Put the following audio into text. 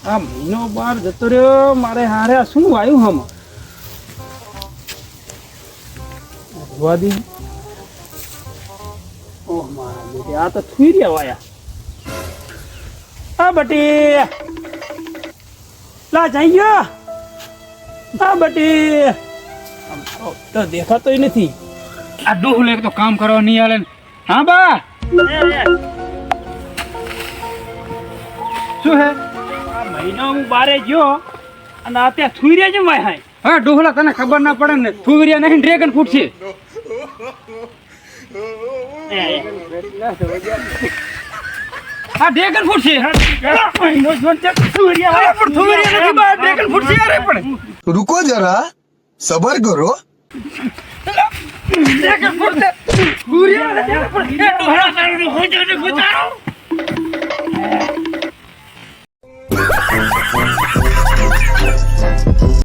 આ મહિનો બાર જતો રહ્યો મારે હારે આ શું આવ્યું હમ જોવા દી ઓહ મારા બેટી આ તો થઈ રહ્યા વાયા આ બટી લા જઈ ગયો આ બટી તો દેખાતોય નથી આ ડોહું લે તો કામ કરવા નહીં આલે ને. હા બા શું હે આ મહિનો હું બારે ગયો અને આ ત્યાં થઈ રહ્યા છે ભાઈ હાય હા ડોહલા તને ખબર ના પડે ને થુવરિયા નહીં ડ્રેગન ફ્રૂટ છે. હા ડ્રેગન ફ્રૂટ છે. મહિનો જોન ત્યાં થુરિયા વાળા પણ થુરિયા નથી બા ડ્રેગન ફ્રૂટ છે અરે પણ रुको जरा सबर करो ડ્રેગન ફ્રૂટ છે થુરિયા નથી પણ એ ડોહલા તારું હો જાને ગુજારો